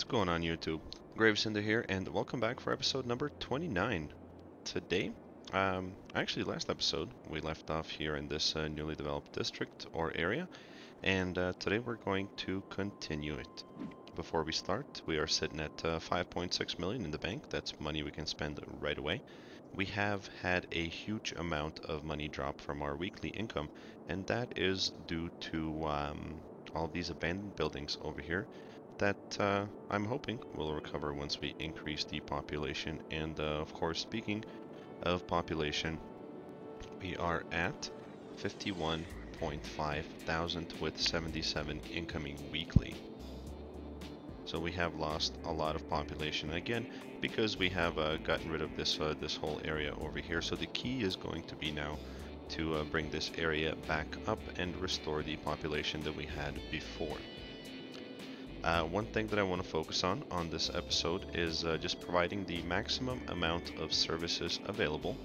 going on YouTube? Gravesender here, and welcome back for episode number 29. Today, actually last episode, we left off here in this newly developed district or area, and today we're going to continue it. Before we start, we are sitting at 5.6 million in the bank. That's money we can spend right away. We have had a huge amount of money drop from our weekly income, and that is due to all these abandoned buildings over here that I'm hoping will recover once we increase the population. And of course, speaking of population, we are at 51.5 thousand with 77 incoming weekly. So we have lost a lot of population again because we have gotten rid of this whole area over here. So the key is going to be now to bring this area back up and restore the population that we had before. One thing that I want to focus on this episode is just providing the maximum amount of services available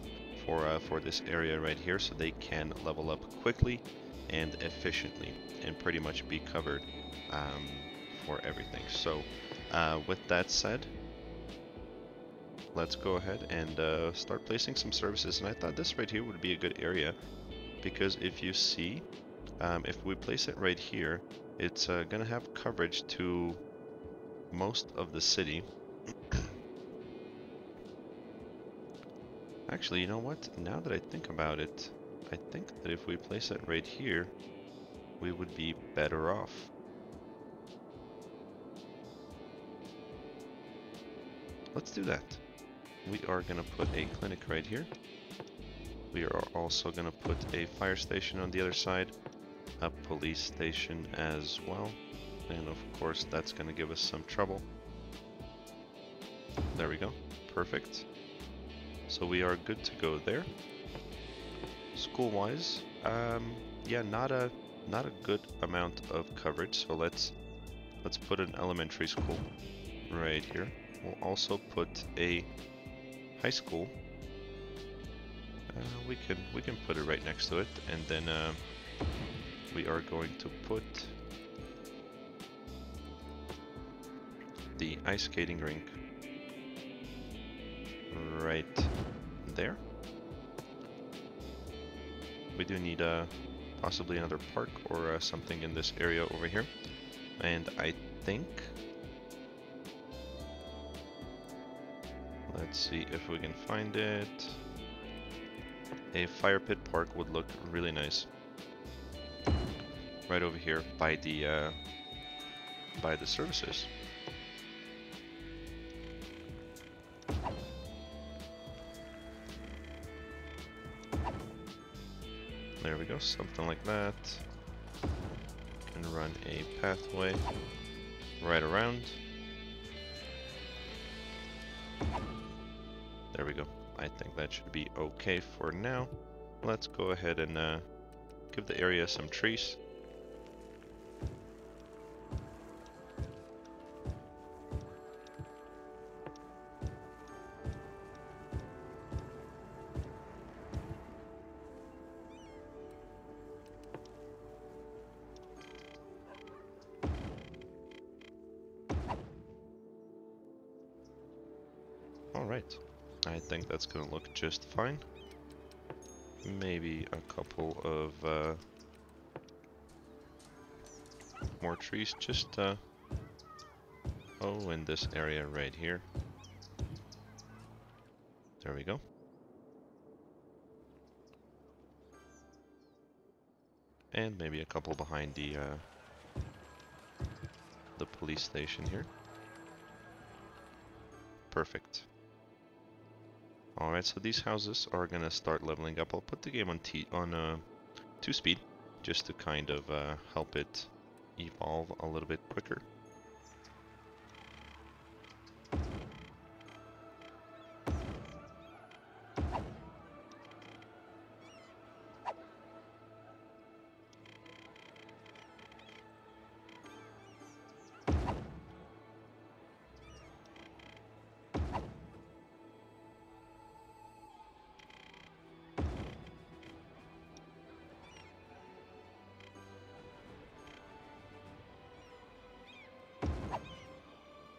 for this area right here, so they can level up quickly and efficiently, and pretty much be covered um, for everything. So, with that said, let's go ahead and start placing some services. And I thought this right here would be a good area because if you see, if we place it right here, it's gonna have coverage to most of the city. Actually, you know what? Now that I think about it, I think that if we place it right here, we would be better off. Let's do that. We are gonna put a clinic right here. We are also gonna put a fire station on the other side, a police station as well. And of course, that's going to give us some trouble. There we go. Perfect. So we are good to go there. School-wise, yeah, not a good amount of coverage. So let's put an elementary school right here. We'll also put a high school. We can put it right next to it, and then we are going to put the ice skating rink right there. We do need possibly another park or something in this area over here. And I think, let's see if we can find it. A fire pit park would look really nice. Right over here by the services. There we go, something like that. And run a pathway right around. There we go. I think that should be okay for now. Let's go ahead and give the area some trees. Alright, I think that's gonna look just fine. Maybe a couple of more trees, just oh, in this area right here. There we go. And maybe a couple behind the police station here. Perfect. Alright, so these houses are gonna start leveling up. I'll put the game on 2 speed, just to kind of help it evolve a little bit quicker.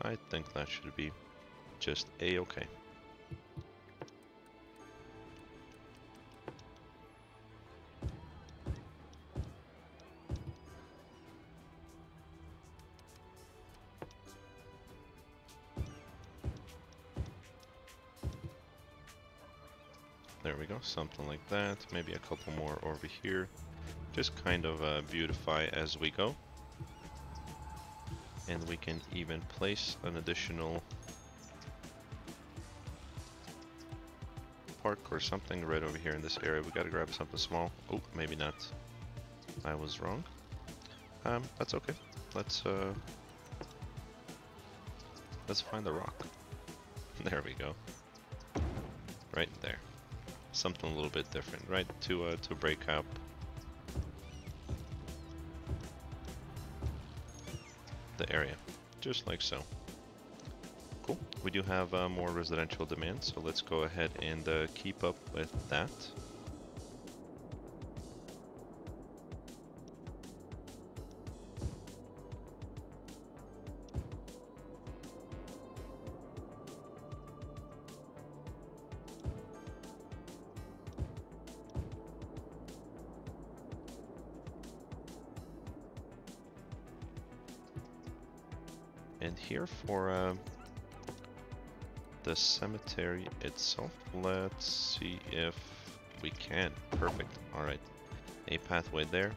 I think that should be just a-okay. There we go, something like that. Maybe a couple more over here. Just kind of beautify as we go. And we can even place an additional park or something right over here in this area. We gotta grab something small. Oh, maybe not. I was wrong. That's okay. Let's find the rock. There we go. Right there. Something a little bit different, right? To break up the area, just like so. Cool. We do have more residential demand, so let's go ahead and keep up with that. And here for the cemetery itself, let's see if we can. Perfect. Alright. A pathway there.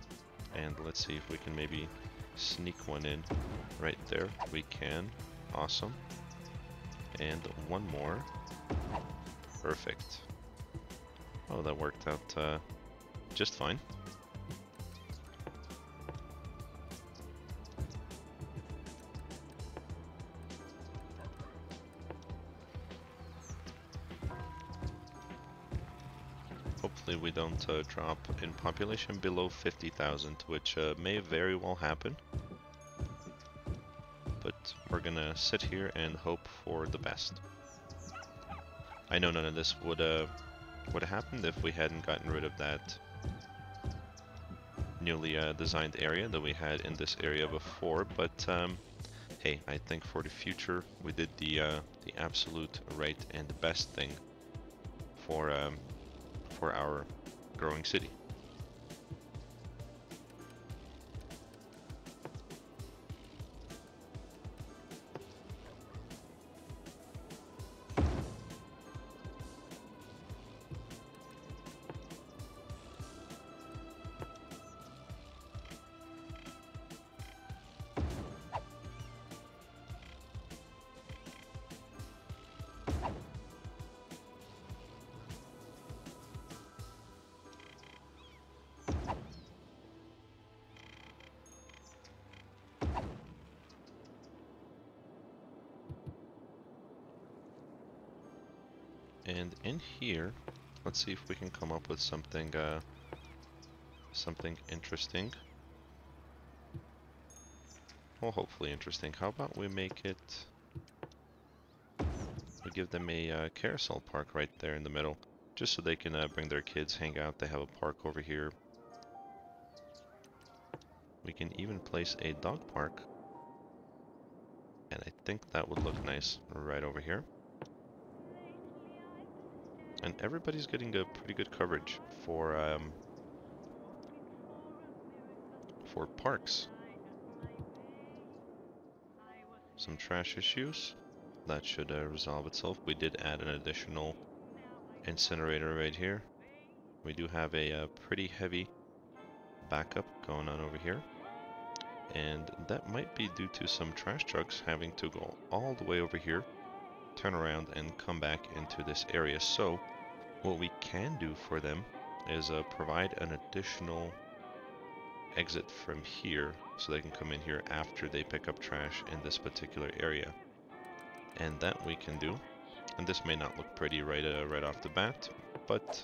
And let's see if we can maybe sneak one in right there. We can. Awesome. And one more. Perfect. Oh, that worked out just fine. Hopefully we don't drop in population below 50,000, which may very well happen. But we're gonna sit here and hope for the best. I know none of this would have happened if we hadn't gotten rid of that newly designed area that we had in this area before, but hey, I think for the future we did the absolute right and best thing for our growing city. And in here, let's see if we can come up with something something interesting. Well, hopefully interesting. How about we make it... we give them a carousel park right there in the middle, just so they can bring their kids, hang out. They have a park over here. We can even place a dog park. And I think that would look nice right over here. And everybody's getting a pretty good coverage for parks. Some trash issues. That should resolve itself. We did add an additional incinerator right here. We do have a pretty heavy backup going on over here. And that might be due to some trash trucks having to go all the way over here, turn around and come back into this area. So what we can do for them is provide an additional exit from here so they can come in here after they pick up trash in this particular area. And that we can do. And this may not look pretty right off the bat, but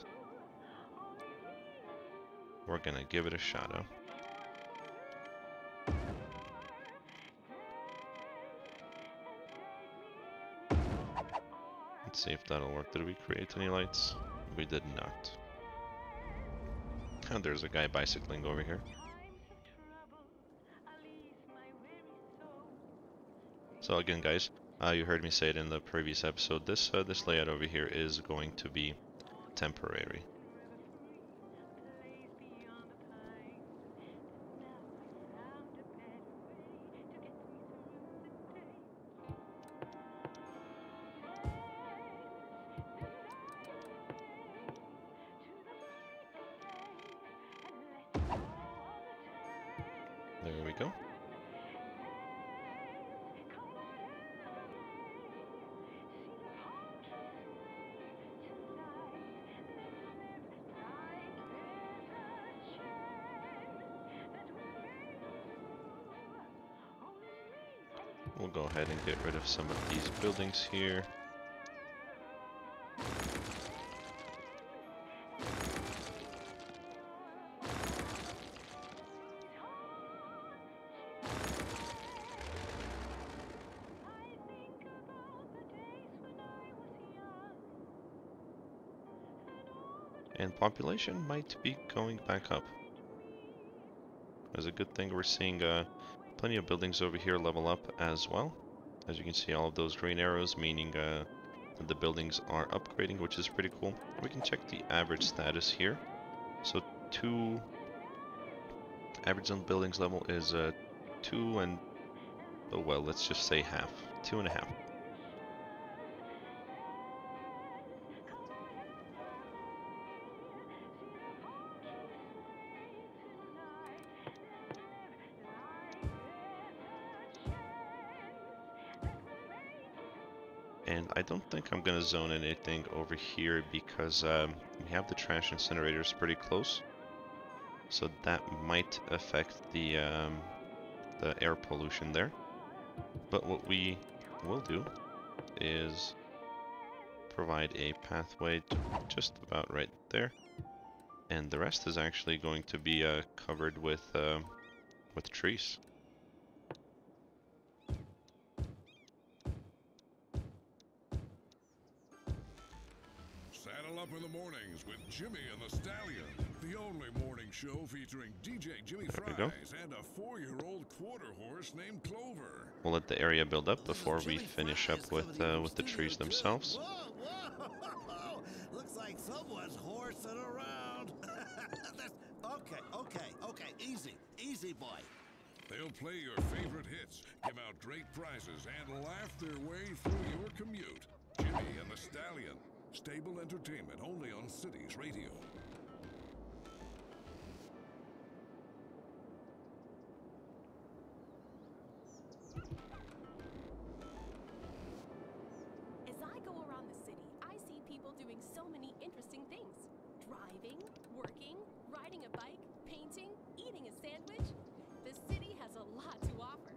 we're gonna give it a shot, huh? Let's see if that'll work. Did we create any lights? We did not. And there's a guy bicycling over here. So again, guys, You heard me say it in the previous episode. This layout over here is going to be temporary. There we go. We'll go ahead and get rid of some of these buildings here. And population might be going back up. It's a good thing we're seeing plenty of buildings over here level up as well. As you can see, all of those green arrows meaning that the buildings are upgrading, which is pretty cool. We can check the average status here. So average on buildings level is 2 and, oh well, let's just say half, 2.5. And I don't think I'm gonna zone anything over here because we have the trash incinerators pretty close, so that might affect the air pollution there. But what we will do is provide a pathway to just about right there, and the rest is actually going to be covered with trees. Saddle up in the mornings with Jimmy and the Stallion, the only morning show featuring DJ Jimmy Fries and a 4-year-old quarter horse named Clover. We'll let the area build up before we finish up with the trees themselves. Whoa, whoa. Looks like someone's horsing around. Okay. Easy, boy. They'll play your favorite hits, give out great prizes, and laugh their way through your commute. Jimmy and the Stallion. Stable entertainment only on Cities Radio. As I go around the city, I see people doing so many interesting things. Driving, working, riding a bike, painting, eating a sandwich. The city has a lot to offer.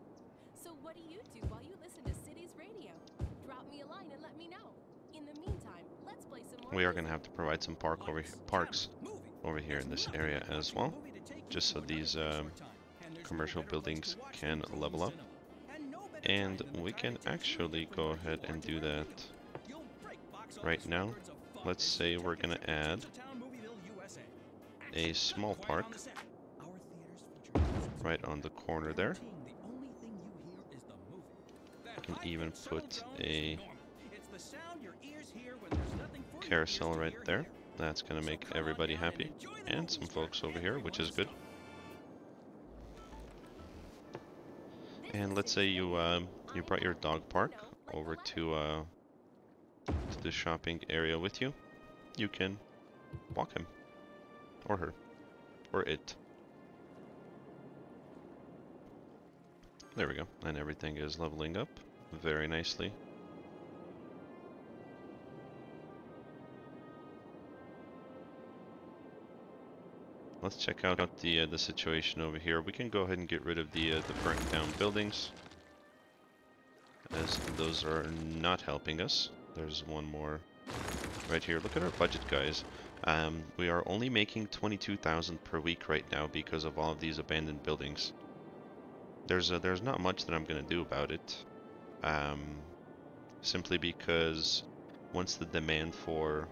So what do you do while you listen to Cities Radio? Drop me a line and let me know. In the meantime, let's play some more. We are going to have to provide some parks over here in this area as well, just so these commercial buildings can level up. And we can actually go ahead and do that right now. Let's say we're going to add a small park right on the corner there. We can even put a carousel right there. That's going to make everybody happy, and some folks over here, which is good. And let's say you brought your dog park over to the shopping area with you. You can walk him, or her, or it. There we go, and everything is leveling up very nicely. Let's check out the situation over here. We can go ahead and get rid of the burnt down buildings, as those are not helping us. There's one more right here. Look at our budget, guys. We are only making 22,000 per week right now because of all of these abandoned buildings. There's not much that I'm gonna do about it, simply because once the demand for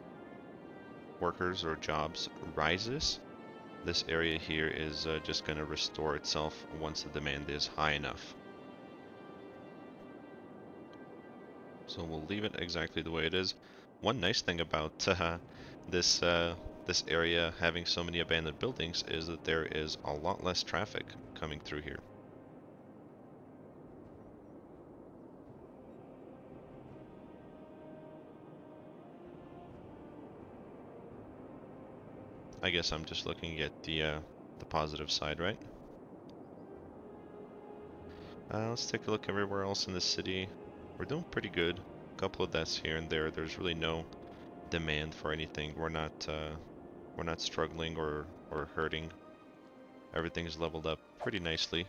workers or jobs rises, this area here is just going to restore itself once the demand is high enough. So we'll leave it exactly the way it is. One nice thing about this this area having so many abandoned buildings is that there is a lot less traffic coming through here. I guess I'm just looking at the positive side, right? Let's take a look everywhere else in the city. We're doing pretty good. A couple of deaths here and there. There's really no demand for anything. We're not struggling or hurting. Everything's leveled up pretty nicely.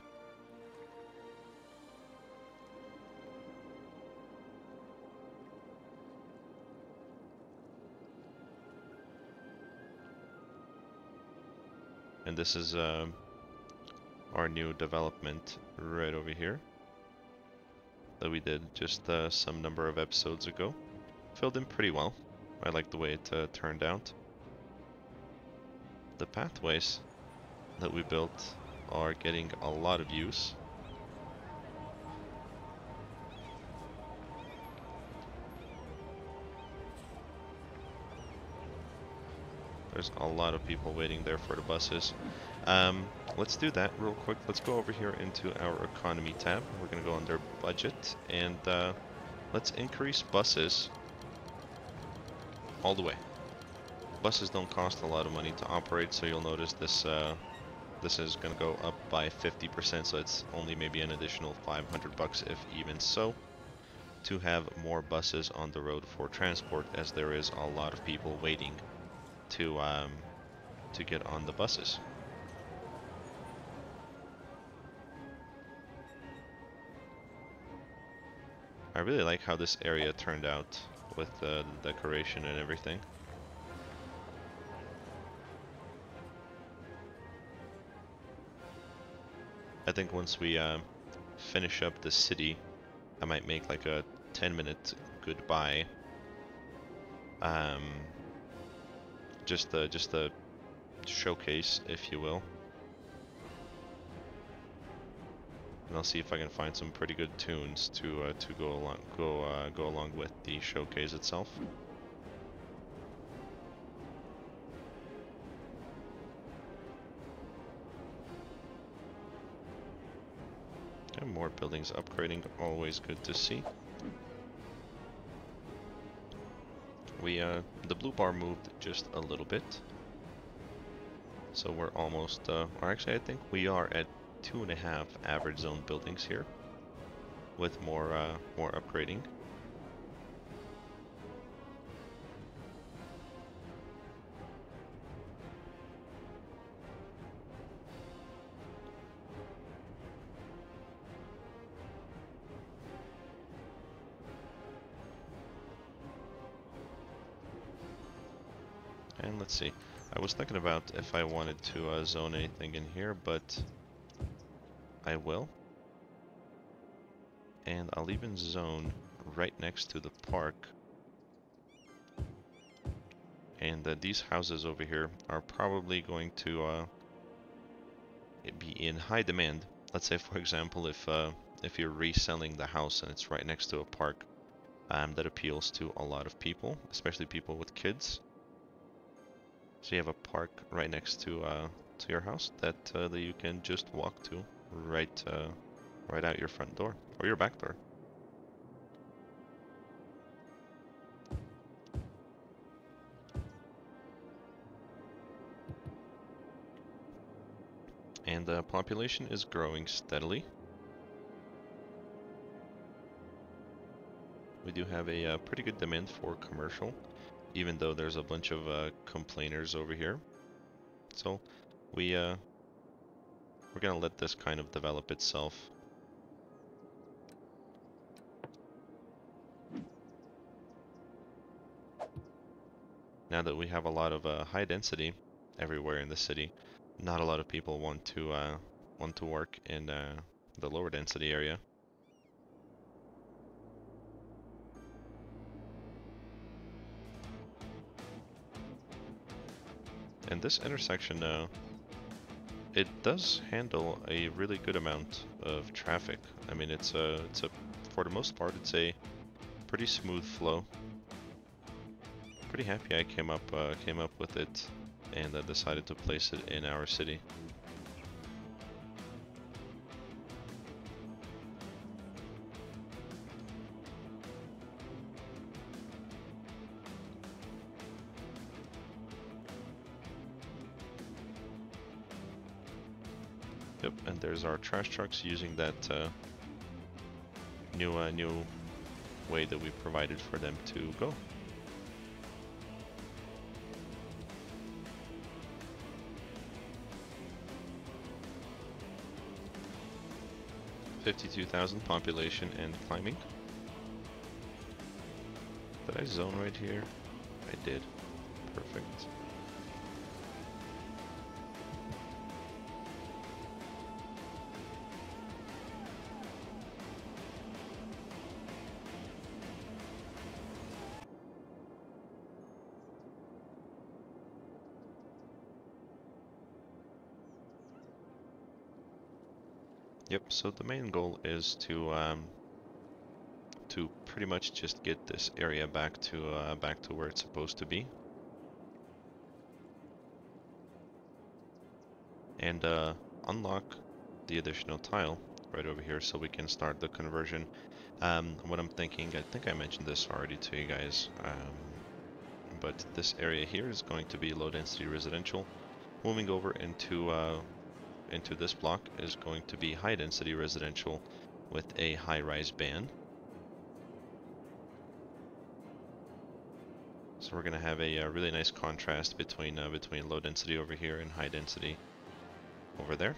And this is our new development right over here that we did just some number of episodes ago. Filled in pretty well. I like the way it turned out. The pathways that we built are getting a lot of use. There's a lot of people waiting there for the buses. Let's do that real quick. Let's go over here into our economy tab. We're going to go under budget and let's increase buses all the way. Buses don't cost a lot of money to operate, so you'll notice this this is going to go up by 50%, so it's only maybe an additional 500 bucks if even so, to have more buses on the road for transport, as there is a lot of people waiting to get on the buses. I really like how this area turned out with the decoration and everything. I think once we finish up the city, I might make like a 10-minute goodbye. Just the showcase, if you will. And I'll see if I can find some pretty good tunes to go along with the showcase itself. And more buildings upgrading, always good to see. We the blue bar moved just a little bit, so we're almost, or actually I think we are at 2.5 average zone buildings here, with more upgrading. And let's see, I was thinking about if I wanted to zone anything in here, but I will. And I'll even zone right next to the park. And these houses over here are probably going to be in high demand. Let's say, for example, if you're reselling the house and it's right next to a park, that appeals to a lot of people, especially people with kids. So you have a park right next to your house that you can just walk to right out your front door or your back door. And the population is growing steadily. We do have a pretty good demand for commercial, even though there's a bunch of complainers over here. So we're gonna let this kind of develop itself. Now that we have a lot of high density everywhere in the city, not a lot of people want to work in the lower density area. And this intersection, it does handle a really good amount of traffic. I mean, it's a for the most part, it's a pretty smooth flow. Pretty happy I came up with it, and decided to place it in our city. Yep, and there's our trash trucks using that new way that we provided for them to go. $52,000 population and climbing. Did I zone right here? I did. Perfect. Yep, so the main goal is to pretty much just get this area back to where it's supposed to be. And unlock the additional tile right over here so we can start the conversion. What I'm thinking, I think I mentioned this already to you guys, but this area here is going to be low density residential. Moving over into this block is going to be high density residential with a high-rise band. So we're going to have a really nice contrast between low density over here and high density over there.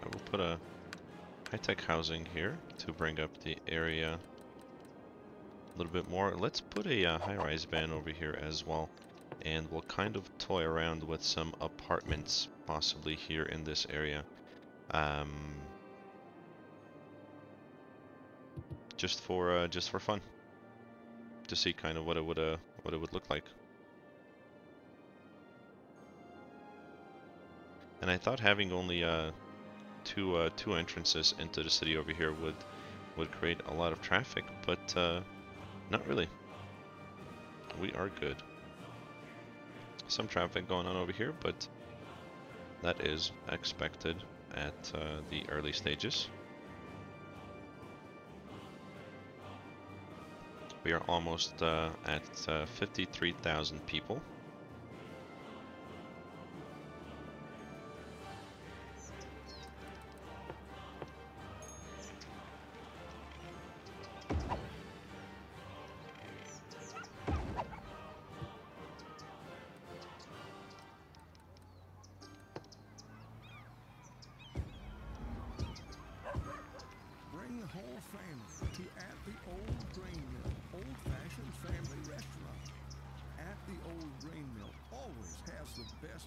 I will put a high-tech housing here to bring up the area a little bit more. Let's put a high-rise band over here as well. And we'll kind of toy around with some apartments possibly here in this area, just for fun, to see kind of what it would look like. And I thought having only two entrances into the city over here would create a lot of traffic, but not really. We are good. Some traffic going on over here, but that is expected at the early stages. We are almost at 53,000 people.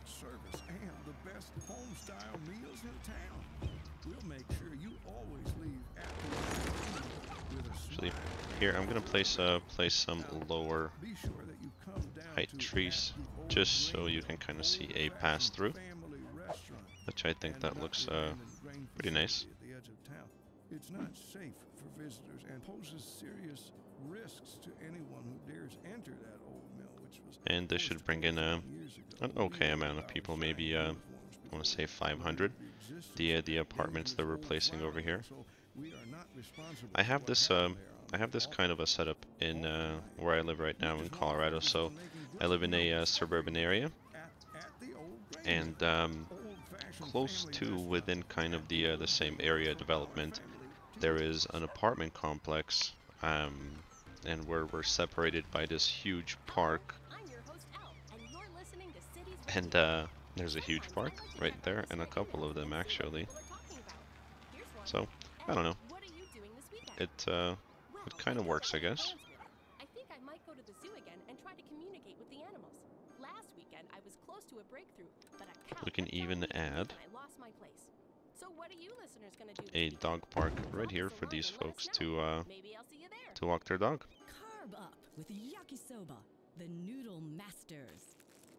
Service and the best home-style meals in town. We'll make sure you always leave at the with a Actually, here I'm gonna place some lower height trees, just so you can kind of see a pass through, which I think that looks pretty nice. It's not safe for visitors and poses serious risks to anyone who dares enter that old mill, which was. And this should bring in an okay amount of people, maybe I want to say 500. The apartments that we're placing over here. I have this kind of a setup in where I live right now in Colorado. So I live in a suburban area, and close to within kind of the same area development, there is an apartment complex, and we're separated by this huge park. And there's a huge park right there, and a couple of them actually. So I don't know. It kind of works, I guess. I think I might go to the zoo again and try to communicate with the animals. Last weekend I was close to a breakthrough, but a cow We can even add I lost my place. So what are you listeners gonna do? a dog park right here for these folks to Maybe I'll see you there. to walk their dog. Carb up with Yakisoba, the noodle masters.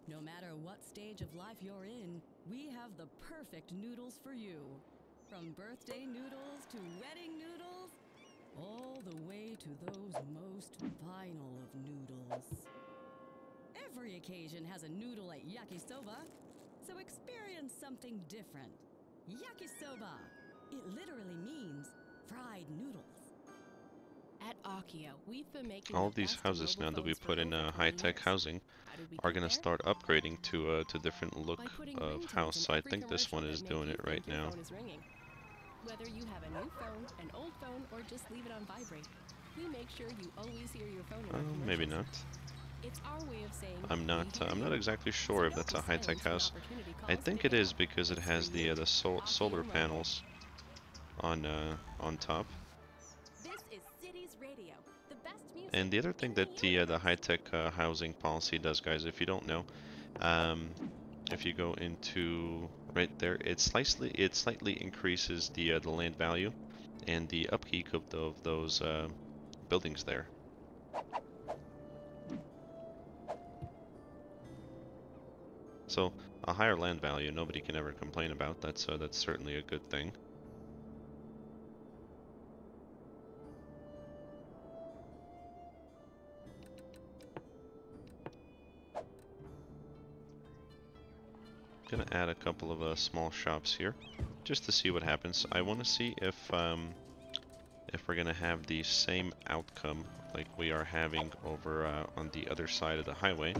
No matter what stage of life you're in, we have the perfect noodles for you. From birthday noodles to wedding noodles, all the way to those most final of noodles. Every occasion has a noodle at Yakisoba, so experience something different. Yakisoba. It literally means fried noodles. At Akio, we've been making All the of these best houses mobile now that we phones for put in over 20 high-tech years. housing How did we are get going to there? start upgrading to different look By putting of ringtones house. in So I every think this one commercial is that make doing you it right think your now. phone is ringing. Whether you have a new phone, an old phone, or just leave it on vibrate, we make sure you always hear your phone in our Maybe commercials. not. It's our way of saying I'm we hear not you. exactly So sure if don't that's be a high-tech silent when house. opportunity I calls. think Pick it it is up. because it It's has for the you. solar Akio Mobile. panels on top. This is Cities Radio, the best music And the other thing in that the universe. high-tech housing policy does, guys, if you don't know, if you go into right there, it slightly increases the land value and the upkeep of those buildings there. So a higher land value, nobody can ever complain about. That's certainly a good thing. Gonna add a couple of small shops here, just to see what happens. I want to see if we're gonna have the same outcome like we are having over on the other side of the highway,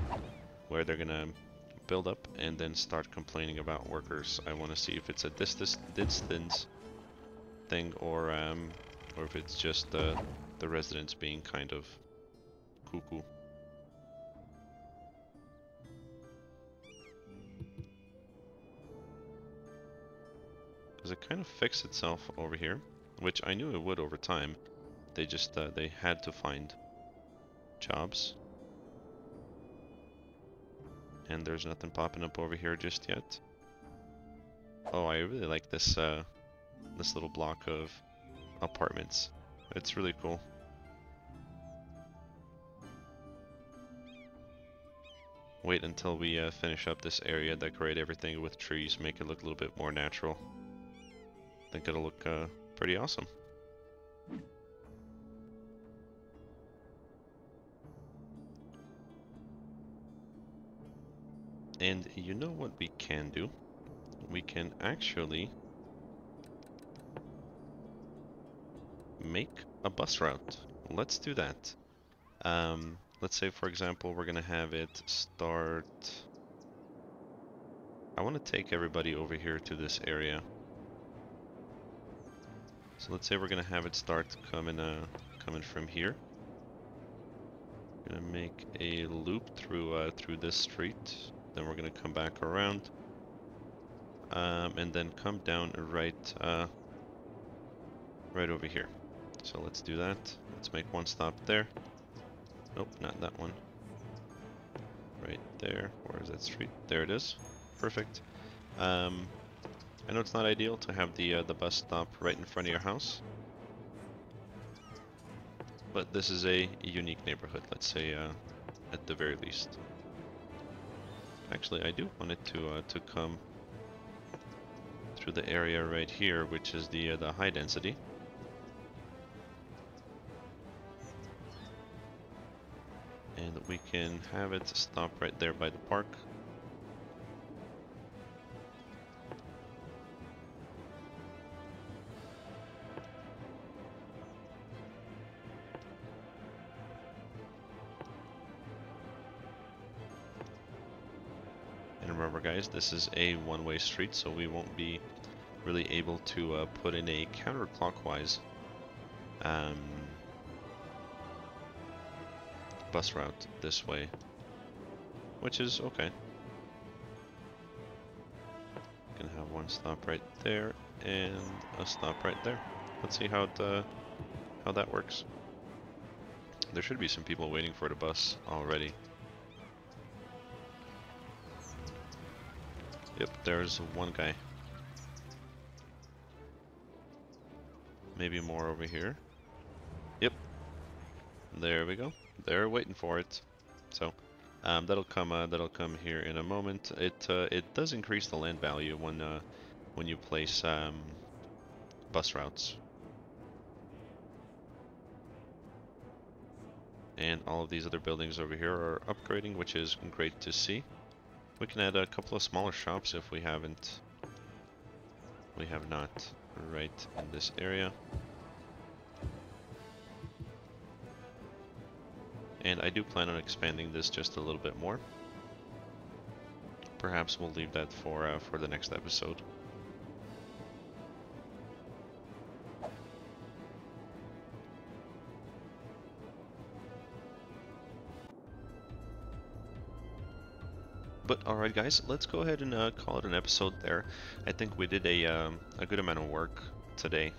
where they're gonna build up and then start complaining about workers. I want to see if it's a distance thing or if it's just the residents being kind of cuckoo. Because it kind of fixed itself over here, which I knew it would over time. They just they had to find jobs. And there's nothing popping up over here just yet. Oh, I really like this this little block of apartments. It's really cool. Wait until we finish up this area, decorate everything with trees, make it look a little bit more natural. I think it'll look pretty awesome. And you know what we can do? We can actually make a bus route. Let's do that. Let's say, for example, we're gonna have it start. I want to take everybody over here to this area. So let's say we're gonna have it start coming from here. Gonna make a loop through through this street. Then we're gonna come back around, and then come down right right over here. So let's do that. Let's make one stop there. Nope, not that one. Right there. Where is that street? There it is. Perfect. I know it's not ideal to have the bus stop right in front of your house, but this is a unique neighborhood. Let's say at the very least. Actually, I do want it to come through the area right here, which is the high density. And we can have it stop right there by the park. And remember, guys, this is a one-way street, so we won't be really able to put in a counterclockwise bus route this way, which is okay. Gonna have one stop right there and a stop right there. Let's see how that works. There should be some people waiting for the bus already. Yep, there's one guy. Maybe more over here. Yep. There we go. They're waiting for it. So that'll come here in a moment. It does increase the land value when you place bus routes. And all of these other buildings over here are upgrading, which is great to see. We can add a couple of smaller shops if we have not right in this area. And I do plan on expanding this just a little bit more. Perhaps we'll leave that for the next episode. But alright guys, let's go ahead and call it an episode there. I think we did a good amount of work today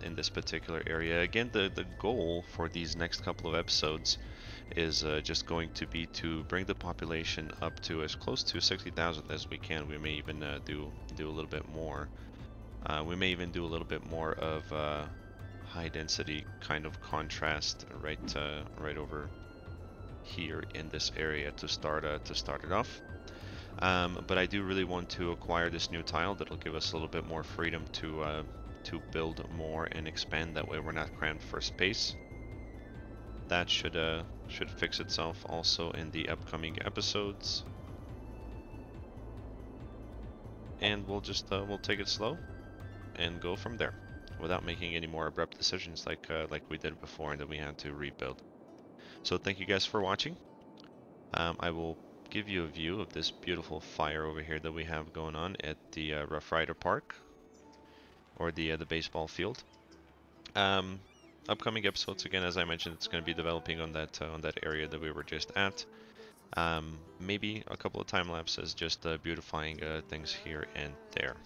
in this particular area. Again, the goal for these next couple of episodes is just going to be to bring the population up to as close to 60,000 as we can. We may even do a little bit more. We may even do a little bit more of high density kind of contrast right over here in this area to start it off. But I do really want to acquire this new tile that'll give us a little bit more freedom to build more and expand. That way we're not crammed for space. That should fix itself also in the upcoming episodes. And we'll just we'll take it slow and go from there without making any more abrupt decisions like we did before and then we had to rebuild. So thank you guys for watching. I will give you a view of this beautiful fire over here that we have going on at the Rough Rider Park, or the baseball field. Upcoming episodes, again, as I mentioned, it's going to be developing on that area that we were just at. Maybe a couple of time lapses, just beautifying things here and there.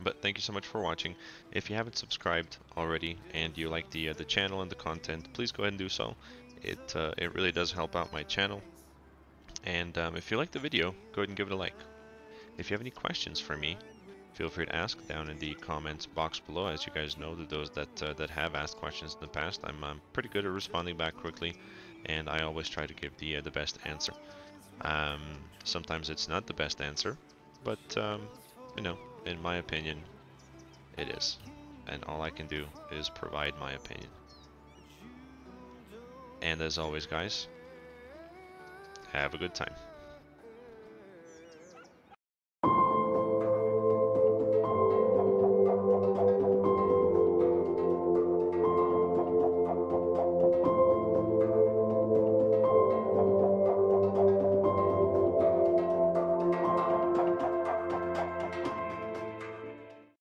But thank you so much for watching. If you haven't subscribed already and you like the channel and the content, please go ahead and do so. It really does help out my channel. And if you like the video, go ahead and give it a like. If you have any questions for me, feel free to ask down in the comments box below. As you guys know, those that have asked questions in the past, I'm pretty good at responding back quickly, and I always try to give the best answer. Sometimes it's not the best answer, but you know, in my opinion, it is. And all I can do is provide my opinion. And as always, guys, have a good time.